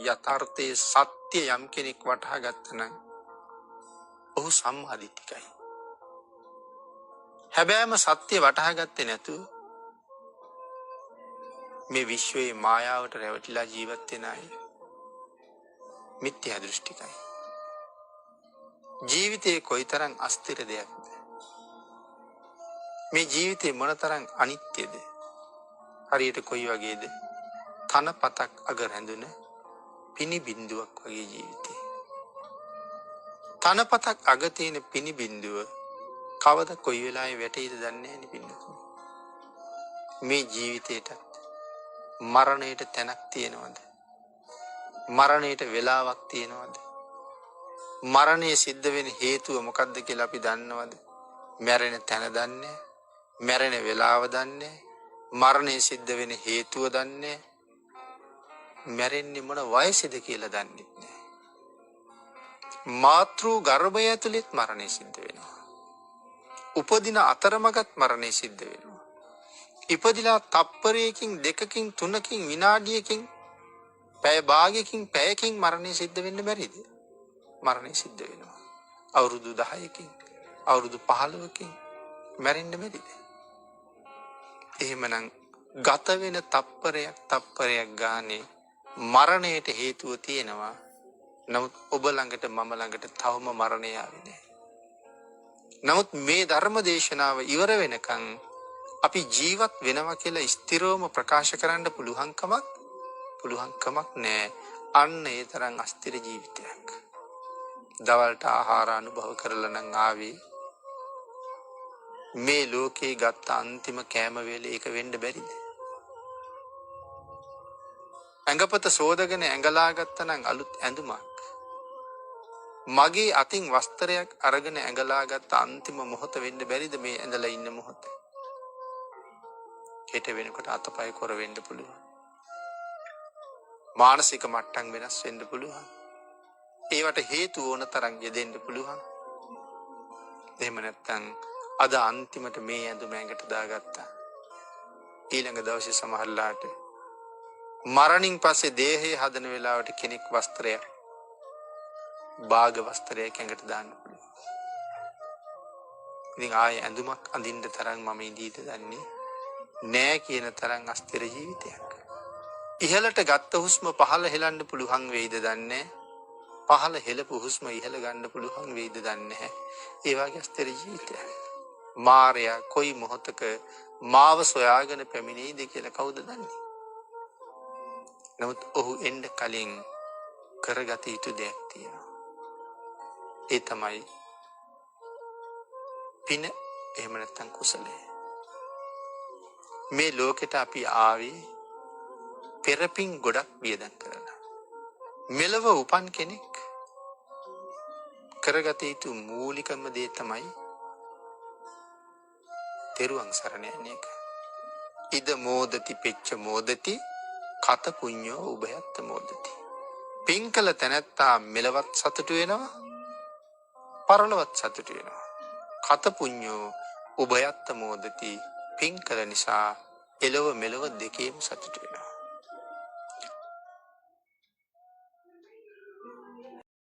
යථාර්ථයේ සත්‍ය යම් කෙනෙක් වටහා ගත්තා නම් ඔහු සම්මාදිට්ඨිකයි. හැබැයිම සත්‍ය වටහා ගත්තේ නැතුව මේ විශ්වයේ මායාවට රැවටිලා ජීවත් වෙන අය මිත්‍යා දෘෂ්ටිකයි. ජීවිතේ කොයිතරම් අස්තිර දෙයක්ද? මේ ජීවිතේ මොනතරම් අනිත්‍යද? හරියට කොයි වගේද? තනපතක් අග රැඳුන පිනි බිඳුවක් වගේ ජීවිතේ. තනපතක් අග තියෙන පිනි බිඳුව කවද කොයි වෙලාවෙ වැටෙයිද දන්නේ නැහැ නේ පින්නතුනි. මේ ජීවිතේට මරණයට තැනක් තියෙනවද? මරණයට වෙලාවක් තියෙනවද? මරණය සිද්ධ වෙන හේතුව මොකක්ද කියලා අපි දන්නවද? මැරෙන තැන දන්නේ, මැරෙන වෙලාව දන්නේ, මරණය සිද්ධ වෙන හේතුව දන්නේ, මැරෙන්නේ මොන වයසේද කියලා දන්නේ නැහැ. මාතෘ ගර්භය ඇතුළෙත් මරණය සිද්ධ වෙනවා. උපදින අතරමඟත් මරණය සිද්ධ වෙනවා. ඉපදිලා තප්පරයකින් දෙකකින් තුනකින් විනාඩියකින් පැය භාගයකින් පැයකින් මරණය සිද්ධ වෙන්න බැරිද? මරණය සිද්ධ වෙනවා. අවුරුදු 10කින් අවුරුදු 15කින් මැරෙන්න බැරිද? එහෙමනම් ගත වෙන තප්පරයක් ගානේ මරණයට හේතුව තියෙනවා. නමුත් ඔබ ළඟට මම ළඟට තවම මරණය ආවේ නැහැ. නමුත් මේ ධර්ම දේශනාව ඉවර වෙනකන් අපි ජීවත් වෙනවා කියලා ස්ථිරවම ප්‍රකාශ කරන්න පුළුවන්කමක් නැහැ. අන්න ඒ තරම් අස්ථිර ජීවිතයක්. දවල්ට ආහාර අනුභව කරලා නම් ආවේ මේ ලෝකේ ගත්ත අන්තිම කෑම වේලේ ඒක වෙන්න බැරිද? ඇඟපත සෝදගෙන ඇඟලා ගත්තා නම් අලුත් ඇඳුමක්. මගේ අතින් වස්ත්‍රයක් අරගෙන ඇඟලා ගත්ත අන්තිම මොහොත වෙන්න බැරිද මේ ඇඳලා ඉන්න මොහොත? හෙට වෙනකොට අතපය කොර වෙන්න පුළුවන්. මානසික මට්ටම් වෙනස් වෙන්න පුළුවන්. ඒවට හේතු ඕන තරම් යෙදෙන්න පුළුවන්. එහෙම නැත්නම් අද අන්තිමට මේ ඇඳුම ඇඟට දාගත්තා. ඊළඟ දවසේ සමහරලාට මරණින් පස්සේ දේහය හදන වෙලාවට කෙනෙක් වස්ත්‍රයක් භාග වස්ත්‍රයක් ඇඟට දාන්න පුළුවන්. ඉතින් ආයේ ඇඳුමක් අඳින්න තරම් මම ඉඳීද දන්නේ නෑ කියන තරම් අස්තිර ජීවිතයක්. ඉහළට ගත්ත හුස්ම පහළ හෙලන්න පුළුවන් වෙයිද දන්නේ. පහළ හෙලපු හුස්ම ඉහළ ගන්න පුළුවන් වෙයිද දන්නේ නැහැ. ඒ වගේ අස්තිර ජීවිතයක්. මාරයා කොයි මොහොතක මාව සොයාගෙන පැමිණෙයිද කියලා කවුද දන්නේ? නමුත් ඔහු එන්න කලින් කරගත යුතු දෙයක් තියෙනවා. ඒ තමයි පින. එහෙම නැත්නම් කුසලය. මේ ලෝකෙට අපි ආවේ පෙරපින් ගොඩක් වියදම් කරලා. මෙලව උපන් කෙනෙක් කරගත යුතු මූලිකම දේ තමයි තෙරුවන් සරණ යන එක. ඉද මෝදති පෙච්ච මෝදති කත පුඤ්ඤෝ උභයත්ත මෝදති. පින්කල තැනැත්තා මෙලවත් සතුටු වෙනවා, පරලොවත් සතුටු වෙනවා. කත පුඤ්ඤෝ උභයත්ත මෝදති. පින්කල නිසා එලව මෙලව දෙකේම සතුටු වෙනවා.